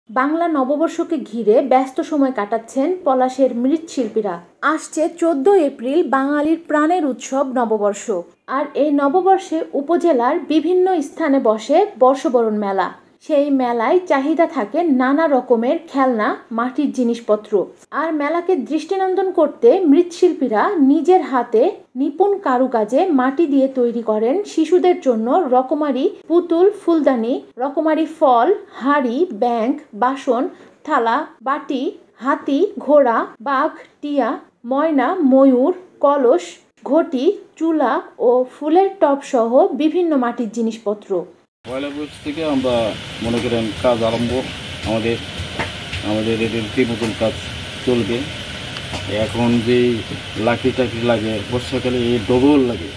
বাংলা নববর্ষকে ঘিরে ব্যস্ত সময় কাটাচ্ছেন পলাশের মৃৎশিল্পীরা। আসছে 14 এপ্রিল বাঙালির প্রাণের উৎসব নববর্ষ। আর এই নববর্ষে উপজেলার বিভিন্ন স্থানে বসে বর্ষবরণ মেলা। সেই মেলায় চাহিদা থাকে নানা রকমের খেলনা, মাটির জিনিসপত্র। আর মেলাকে দৃষ্টিনন্দন করতে মৃৎশিল্পীরা নিজের হাতে নিপুণ কারুকাজে মাটি দিয়ে তৈরি করেন শিশুদের জন্য রকমারি পুতুল, ফুলদানি, রকমারি ফল, হাঁড়ি, ব্যাংক, বাসন, থালা, বাটি, হাতি, ঘোড়া, বাঘ, টিয়া, ময়না, ময়ূর, কলস, ঘটি, চুলা ও ফুলের টব সহ বিভিন্ন মাটির জিনিসপত্র। পয়লা বৈশাখ থেকে আমরা মনে করেন কাজ আরম্ভ, আমাদের রীতিমতন কাজ চলবে। এখন যে লাকড়ি টাকড়ি লাগে বর্ষাকালে এই ডবল লাগে।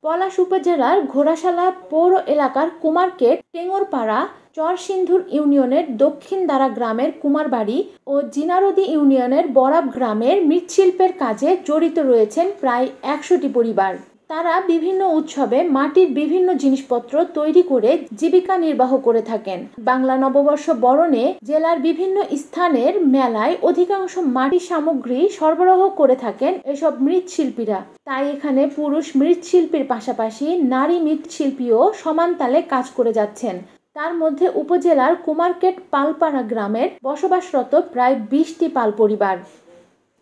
পলাশ উপজেলার ঘোড়াশালা পৌর এলাকার কুমারকেট, টেঙ্গরপাড়া, চরসিন্ধুর ইউনিয়নের দক্ষিণ দারা গ্রামের কুমারবাড়ি ও জিনারদি ইউনিয়নের বরাব গ্রামের মৃৎশিল্পের কাজে জড়িত রয়েছেন প্রায় 100টি পরিবার। তারা বিভিন্ন উৎসবে মাটির বিভিন্ন জিনিসপত্র তৈরি করে জীবিকা নির্বাহ করে থাকেন। বাংলা নববর্ষ বরণে জেলার বিভিন্ন স্থানের মেলায় অধিকাংশ মাটির সামগ্রী সরবরাহ করে থাকেন এসব মৃৎশিল্পীরা। তাই এখানে পুরুষ মৃৎশিল্পীর পাশাপাশি নারী মৃৎশিল্পীও সমান তালে কাজ করে যাচ্ছেন। তার মধ্যে উপজেলার কুমারকেট পালপাড়া গ্রামের বসবাসরত প্রায় 20টি পাল পরিবার।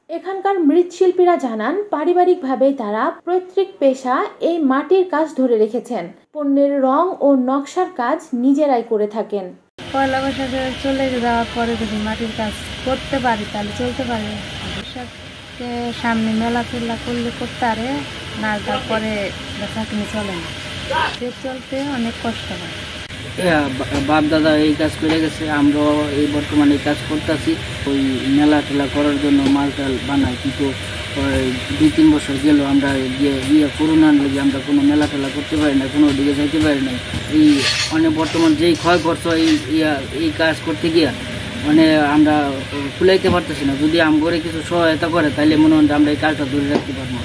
এখানকার মৃৎশিল্পীরা জানান, পারিবারিকভাবেই তারা পৈতৃক পেশা এই মাটির কাজ ধরে রেখেছেন। পণ্যের রং ও নকশার কাজ নিজেরাই করে থাকেন। পয়লা বৈশাখে চলে যাওয়ার পরে যদি মাটির কাজ করতে পারি তাহলে চলতে পারে। বৈশাখকে সামনে মেলা টেলা করলে করতে পারে না, তারপরে চাকরি চলে না, চলতে অনেক কষ্ট হয়। বাপ দাদা এই কাজ করে গেছে, আমরাও এই বর্তমানে কাজ করতেছি। ওই মেলা টেলা করার জন্য মাল টাল বানাই, কিন্তু 2-3 বছর গেল আমরা করোনার লেগে আমরা কোনো মেলা টেলা করতে পারি না, কোনো দিকে যাইতে পারি না। এই মানে বর্তমান যেই ক্ষয় খরচ এই কাজ করতে গিয়া মানে আমরা কুলাইতে পারতেছি না। যদি আমগরে কিছু সহায়তা করে তাহলে মনে হয় আমরা এই কাজটা ধরে রাখতে পারবো।